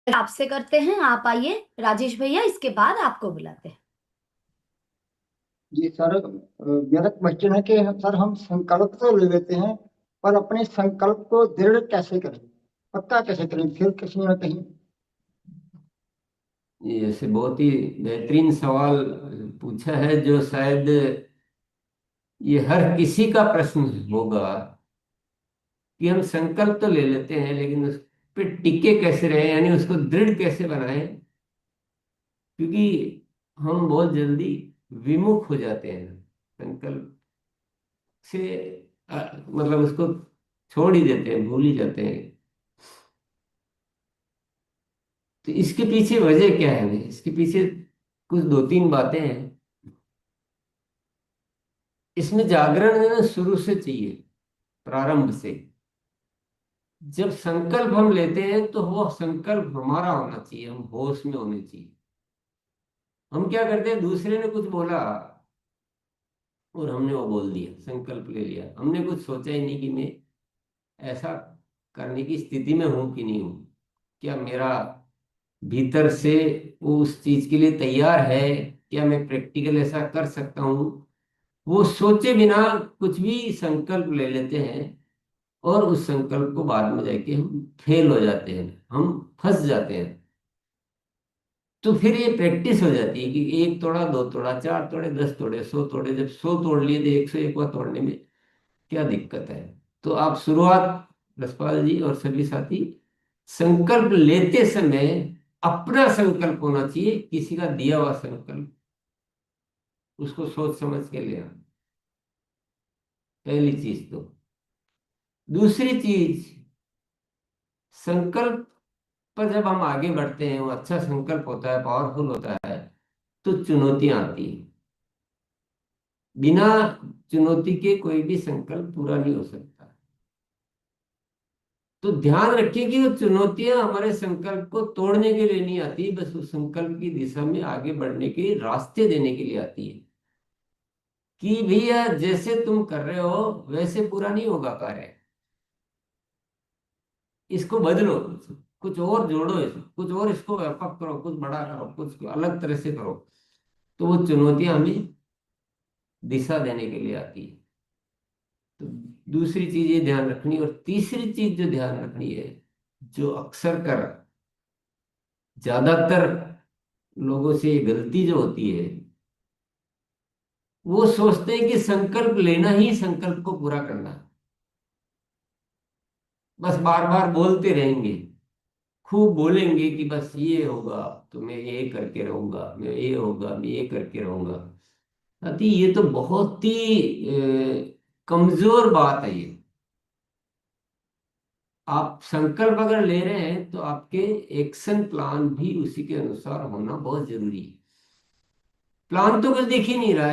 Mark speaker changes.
Speaker 1: आपसे करते हैं। आप आइए राजेश भैया, इसके बाद आपको बुलाते हैं।
Speaker 2: जी सर, मेरा क्वेश्चन है कि सर हम संकल्प तो ले लेते हैं, पर अपने संकल्प को दृढ़ कैसे करें, पक्का कैसे करें फिर कहीं ना कहीं।
Speaker 3: ये ऐसे बहुत ही बेहतरीन सवाल पूछा है, जो शायद ये हर किसी का प्रश्न होगा कि हम संकल्प तो ले लेते हैं लेकिन उस पे टिके कैसे रहे, यानी उसको दृढ़ कैसे बनाएं। क्योंकि हम बहुत जल्दी विमुख हो जाते हैं संकल्प से, मतलब उसको छोड़ ही देते हैं, भूल ही जाते हैं। तो इसके पीछे वजह क्या है? इसके पीछे कुछ दो तीन बातें हैं। इसमें जागरण है ना, शुरू से चाहिए, प्रारंभ से। जब संकल्प हम लेते हैं तो वो संकल्प हमारा होना चाहिए, हम होश में होने चाहिए। हम क्या करते हैं, दूसरे ने कुछ बोला और हमने वो बोल दिया, संकल्प ले लिया। हमने कुछ सोचा ही नहीं कि मैं ऐसा करने की स्थिति में हूं कि नहीं हूं, क्या मेरा भीतर से वो उस चीज के लिए तैयार है, क्या मैं प्रैक्टिकल ऐसा कर सकता हूँ। वो सोचे बिना कुछ भी संकल्प ले लेते हैं और उस संकल्प को बाद में जाके हम फेल हो जाते हैं, हम फंस जाते हैं। तो फिर ये प्रैक्टिस हो जाती है कि एक तोड़ा, दो तोड़ा, चार तोड़े, 10 तोड़े, 100 तोड़े। जब 100 तोड़ लिए तो 101वां तोड़ने में क्या दिक्कत है? तो आप शुरुआत, रसपाल जी और सभी साथी, संकल्प लेते समय अपना संकल्प होना चाहिए, किसी का दिया हुआ संकल्प। उसको सोच समझ के लेना, पहली चीज तो। दूसरी चीज, संकल्प पर जब हम आगे बढ़ते हैं, वो अच्छा संकल्प होता है, पावरफुल होता है, तो चुनौतियां आती हैं। बिना चुनौती के कोई भी संकल्प पूरा नहीं हो सकता। तो ध्यान रखिए कि वो चुनौतियां हमारे संकल्प को तोड़ने के लिए नहीं आती, बस उस संकल्प की दिशा में आगे बढ़ने के रास्ते देने के लिए आती है। कि भैया जैसे तुम कर रहे हो वैसे पूरा नहीं होगा कार्य, इसको बदलो, कुछ और जोड़ो, कुछ और इसको व्यापक करो, कुछ बड़ा करो, कुछ अलग तरह से करो। तो वो चुनौतियां हमें दिशा देने के लिए आती है। तो दूसरी चीज ये ध्यान रखनी, और तीसरी चीज जो ध्यान रखनी है, जो अक्सर कर ज्यादातर लोगों से ये गलती जो होती है, वो सोचते हैं कि संकल्प लेना ही संकल्प को पूरा करना है। बस बार बार बोलते रहेंगे, खूब बोलेंगे कि बस ये होगा तो मैं ये करके रहूंगा, मैं ये होगा मैं ये करके रहूंगा। अति ये तो बहुत ही कमजोर बात है ये। आप संकल्प अगर ले रहे हैं तो आपके एक्शन प्लान भी उसी के अनुसार होना बहुत जरूरी है। प्लान तो कुछ दिख ही नहीं रहा